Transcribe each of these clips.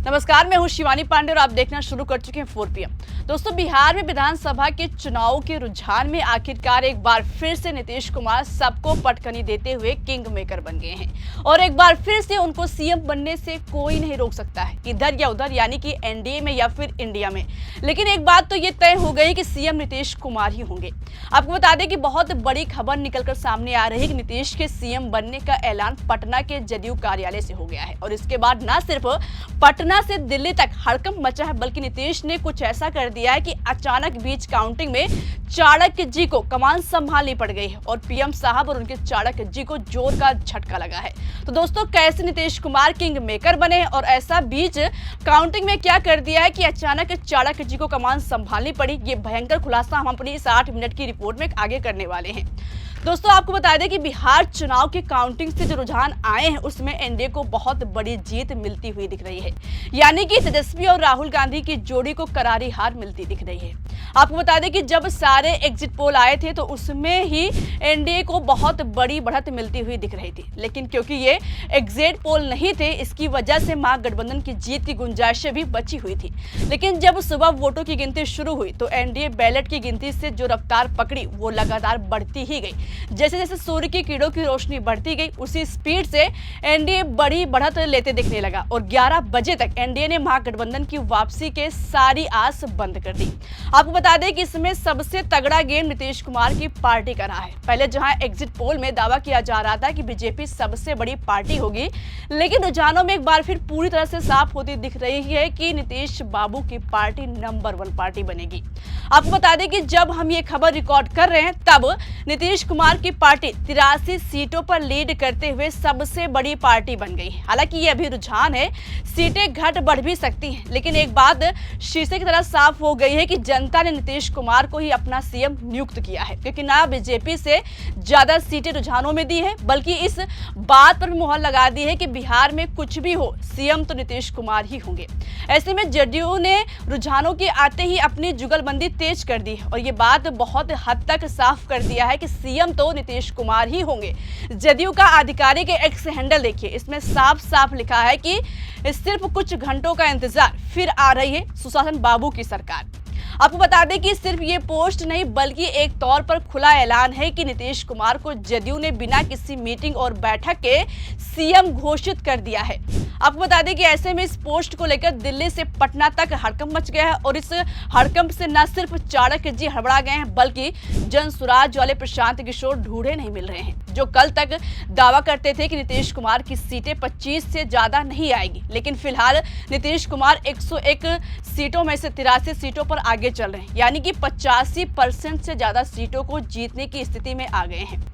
नमस्कार, मैं हूं शिवानी पांडे और आप देखना शुरू कर चुके हैं 4 PM। दोस्तों, बिहार में विधानसभा के चुनाव के रुझान में आखिरकार एक बार फिर से नीतीश कुमार सबको पटखनी देते हुए किंग मेकर बन गए हैं और एक बार फिर से उनको सीएम बनने से कोई नहीं रोक सकता है, इधर या उधर, यानी कि एनडीए में या फिर इंडिया में। लेकिन एक बात तो ये तय हो गई कि सीएम नीतीश कुमार ही होंगे। आपको बता दें कि बहुत बड़ी खबर निकलकर सामने आ रही है कि नीतीश के सीएम बनने का ऐलान पटना के जदयू कार्यालय से हो गया है और इसके बाद न सिर्फ पटना से दिल्ली तक हड़कंप मचा है, बल्कि नीतीश ने कुछ ऐसा कर दिया है कि अचानक बीच काउंटिंग में चाणक्य जी को कमान संभालनी पड़ गई है और पीएम साहब और उनके चाणक्य जी को जोर का झटका लगा है। तो दोस्तों, कैसे नीतीश कुमार किंग मेकर बने और ऐसा बीच काउंटिंग में क्या कर दिया है कि अचानक चाणक्य जी को कमान संभालनी पड़ी, ये भयंकर खुलासा हम अपनी इस 8 मिनट की रिपोर्ट में आगे करने वाले हैं। दोस्तों, आपको बता दें कि बिहार चुनाव के काउंटिंग से जो रुझान आए हैं उसमें एनडीए को बहुत बड़ी जीत मिलती हुई दिख रही है, यानी कि तेजस्वी और राहुल गांधी की जोड़ी को करारी हार मिलती दिख रही है। आपको बता दें कि जब सारे एग्जिट पोल आए थे तो उसमें ही एनडीए को बहुत बड़ी बढ़त मिलती हुई दिख रही थी, लेकिन क्योंकि ये एग्जिट पोल नहीं थे, इसकी वजह से महागठबंधन की जीत की गुंजाइशें भी बची हुई थी। लेकिन जब सुबह वोटों की गिनती शुरू हुई तो एनडीए बैलेट की गिनती से जो रफ्तार पकड़ी वो लगातार बढ़ती ही गई। जैसे जैसे सूर्य की किरणों की रोशनी बढ़ती गई उसी स्पीड से एनडीए बड़ी बढ़त लेते दिखने लगा और 11 बजे तक एनडीए ने महागठबंधन की वापसी के सारी आस बंद कर दी। आपको बता दें कि इसमें सबसे तगड़ा गेम नीतीश कुमार की पार्टी का रहा है। पहले जहां एग्जिट पोल में दावा किया जा रहा था कि बीजेपी सबसे बड़ी पार्टी होगी, लेकिन रुझानों में एक बार फिर पूरी तरह से साफ होती दिख रही है कि नीतीश बाबू की पार्टी नंबर 1 पार्टी बनेगी। आपको बता दें कि जब हम ये खबर रिकॉर्ड कर रहे हैं तब नीतीश कुमार की पार्टी 83 सीटों पर लीड करते हुए सबसे बड़ी पार्टी बन गई है। हालांकि ये अभी रुझान है, सीटें घट बढ़ भी सकती हैं, लेकिन एक बात शीशे की तरह साफ हो गई है कि जनता ने नीतीश कुमार को ही अपना सीएम नियुक्त किया है, क्योंकि ना बीजेपी से ज्यादा सीटें रुझानों में दी है, बल्कि इस बात पर भी मुहर लगा दी है कि बिहार में कुछ भी हो सीएम तो नीतीश कुमार ही होंगे। ऐसे में जदयू ने रुझानों के आते ही अपनी जुगलबंदी तेज कर दी और ये बात बहुत हद तक साफ कर दिया है कि सीएम तो नीतीश कुमार ही होंगे। जदयू का आधिकारिक एक्स हैंडल देखिए, इसमें साफ साफ लिखा है कि सिर्फ कुछ घंटों का इंतजार, फिर आ रही है सुशासन बाबू की सरकार। आपको बता दें कि सिर्फ ये पोस्ट नहीं बल्कि एक तौर पर खुला ऐलान है कि नीतीश कुमार को जदयू ने बिना किसी मीटिंग और बैठक के सीएम घोषित कर दिया है। आपको बता दें कि ऐसे में इस पोस्ट को लेकर दिल्ली से पटना तक हड़कंप मच गया है और इस हड़कंप से न सिर्फ चाणक्य जी हड़बड़ा गए हैं, बल्कि जनसुराज वाले प्रशांत किशोर ढूंढे नहीं मिल रहे हैं, जो कल तक दावा करते थे कि नीतीश कुमार की सीटें 25 से ज्यादा नहीं आएगी। लेकिन फिलहाल नीतीश कुमार 101 सीटों में से 83 सीटों पर आगे चल रहे हैं, यानी कि 85% से ज्यादा सीटों को जीतने की स्थिति में आ गए हैं।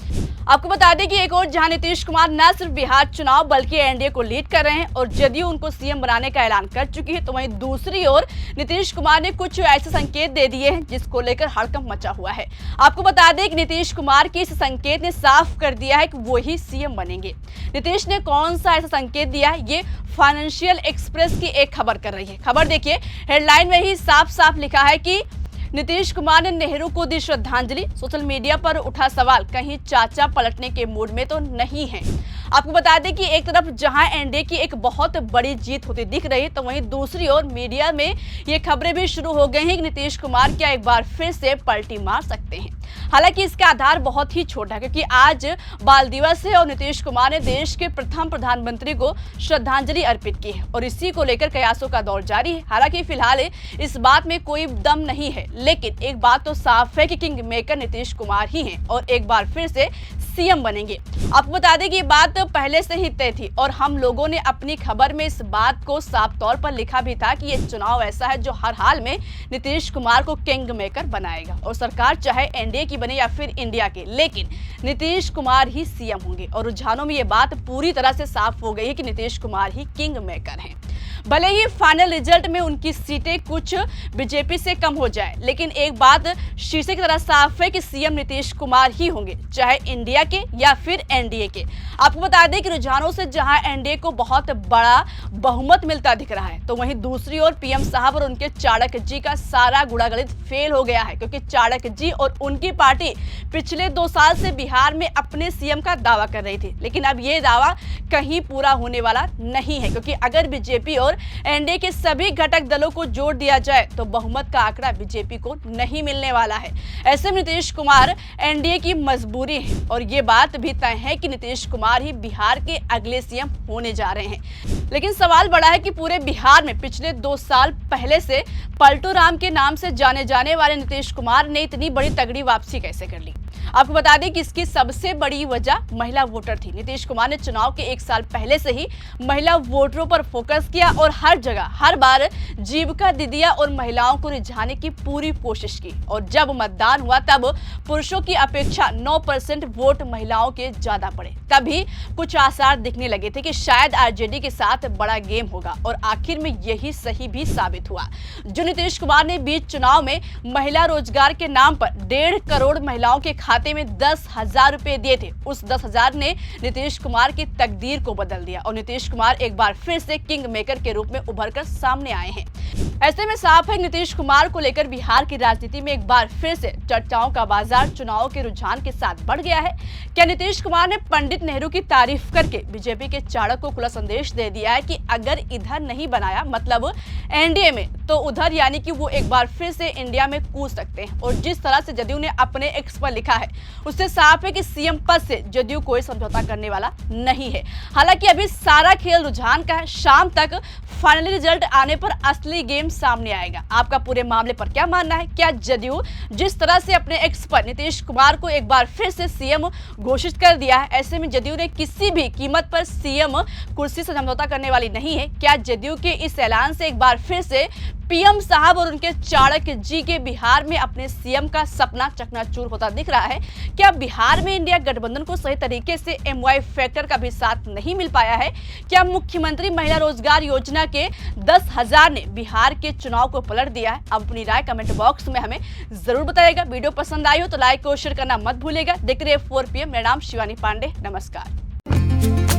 आपको बता दें कि एक और जहां नीतीश कुमार न सिर्फ बिहार चुनाव बल्कि एनडीए को लीड कर रहे हैं और जदयू उनको सीएम बनाने का ऐलान कर चुकी है, तो वहीं दूसरी ओर नीतीश कुमार ने कुछ ऐसे संकेत दे दिए हैं जिसको लेकर हड़कंप मचा हुआ है। आपको बता दें कि नीतीश कुमार के इस संकेत ने साफ कर दिया है कि वो ही सीएम बनेंगे। नीतीश ने कौन सा ऐसा संकेत दिया है, ये फाइनेंशियल एक्सप्रेस की एक खबर कर रही है। खबर देखिए, हेडलाइन में ही साफ साफ लिखा है कि नीतीश कुमार ने नेहरू को दी श्रद्धांजलि, सोशल मीडिया पर उठा सवाल, कहीं चाचा पलटने के मूड में तो नहीं है। आपको बता दें कि एक तरफ जहां एनडीए की एक बहुत बड़ी जीत होती दिख रही है, तो वहीं दूसरी ओर मीडिया में ये खबरें भी शुरू हो गई हैं कि नीतीश कुमार क्या एक बार फिर से पलटी मार सकते हैं। हालांकि इसका आधार बहुत ही छोटा है, क्योंकि आज बाल दिवस है और नीतीश कुमार ने देश के प्रथम प्रधानमंत्री को श्रद्धांजलि अर्पित की है और इसी को लेकर कयासों का दौर जारी है। हालांकि फिलहाल इस बात में कोई दम नहीं है, लेकिन एक बात तो साफ है कि किंग मेकर नीतीश कुमार ही हैं और एक बार फिर से सीएम बनेंगे। आपको बता दें कि ये बात पहले से ही तय थी और हम लोगों ने अपनी खबर में इस बात को साफ तौर पर लिखा भी था कि ये चुनाव ऐसा है जो हर हाल में नीतीश कुमार को किंग मेकर बनाएगा और सरकार चाहे एनडीए की बने या फिर इंडिया की, लेकिन नीतीश कुमार ही सीएम होंगे। और रुझानों में ये बात पूरी तरह से साफ हो गई है कि नीतीश कुमार ही किंग मेकर हैं। भले ही फाइनल रिजल्ट में उनकी सीटें कुछ बीजेपी से कम हो जाए, लेकिन एक बात शीशे की तरह साफ है कि सीएम नीतीश कुमार ही होंगे, चाहे इंडिया के या फिर एनडीए के। आपको बता दें कि रुझानों से जहां एनडीए को बहुत बड़ा बहुमत मिलता दिख रहा है, तो वहीं दूसरी ओर पीएम साहब और उनके चाणक्य जी का सारा गुड़ागणित फेल हो गया है, क्योंकि चाणक्य जी और उनकी पार्टी पिछले 2 साल से बिहार में अपने सीएम का दावा कर रही थी, लेकिन अब ये दावा कहीं पूरा होने वाला नहीं है, क्योंकि अगर बीजेपी और और एनडीए के सभी घटक दलों को जोड़ दिया जाए तो बहुमत का आंकड़ा बीजेपी को नहीं मिलने वाला है। ऐसे में नीतीश कुमार एनडीए की मजबूरी है और ये बात भी तय है कि नीतीश कुमार ही बिहार के अगले सीएम होने जा रहे हैं। लेकिन सवाल बड़ा है कि पूरे बिहार में पिछले 2 साल पहले से पलटू राम के नाम से जाने जाने वाले नीतीश कुमार ने इतनी बड़ी तगड़ी वापसी कैसे कर ली। आपको बता दें कि इसकी सबसे बड़ी वजह महिला वोटर थी। नीतीश कुमार ने चुनाव के 1 साल पहले से ही महिला वोटरों पर फोकस किया और हर जगह हर बार जीविका दीदियां और महिलाओं को रिझाने की पूरी कोशिश की और जब मतदान हुआ तब पुरुषों की अपेक्षा 9% वोट महिलाओं के ज्यादा पड़े। तभी कुछ आसार दिखने लगे थे कि शायद आरजेडी के साथ बड़ा गेम होगा और आखिर में यही सही भी साबित हुआ। जो नीतीश कुमार ने बीच चुनाव में महिला रोजगार के नाम पर 1.5 करोड़ महिलाओं के खाते में 10,000 रुपए दिए थे, उस 10,000 ने नीतीश कुमार की तकदीर को बदल दिया और नीतीश कुमार एक बार फिर से किंग मेकर के रूप में उभरकर सामने आए हैं। ऐसे में साफ है नीतीश कुमार को लेकर बिहार की राजनीति में एक बार फिर से चर्चाओं का बाजार चुनाव के रुझान के साथ बढ़ गया है। क्या नीतीश कुमार ने पंडित नेहरू की तारीफ करके बीजेपी के चाणक्य को खुला संदेश दे दिया है कि अगर इधर नहीं बनाया मतलब एनडीए में तो उधर, यानी कि वो एक बार फिर से इंडिया में कूद सकते हैं। और जिस तरह से जदयू ने अपने एक्स पर लिखा है उससे साफ है कि सीएम पद से जदयू कोई समझौता करने वाला नहीं है। हालांकि अभी सारा खेल रुझान का है, शाम तक फाइनली रिजल्ट आने पर असली गेम सामने आएगा। आपका पूरे मामले पर क्या मानना है? क्या जदयू जिस तरह से अपने एक्स पर नीतीश कुमार को एक बार फिर से सीएम घोषित कर दिया है, ऐसे में जदयू ने किसी भी कीमत पर सीएम कुर्सी से समझौता करने वाली नहीं है। क्या जदयू के इस ऐलान से एक बार फिर से पीएम साहब और उनके चाणक्य जी के बिहार में अपने सीएम का सपना चकनाचूर होता दिख रहा है? क्या बिहार में इंडिया गठबंधन को सही तरीके से एमवाई फैक्टर का भी साथ नहीं मिल पाया है? क्या मुख्यमंत्री महिला रोजगार योजना के 10,000 ने बिहार के चुनाव को पलट दिया है? अब अपनी राय कमेंट बॉक्स में हमें जरूर बताइएगा। वीडियो पसंद आई हो तो लाइक और शेयर करना मत भूलिएगा। देखते रहिए 4 PM। मेरा नाम शिवानी पांडे। नमस्कार।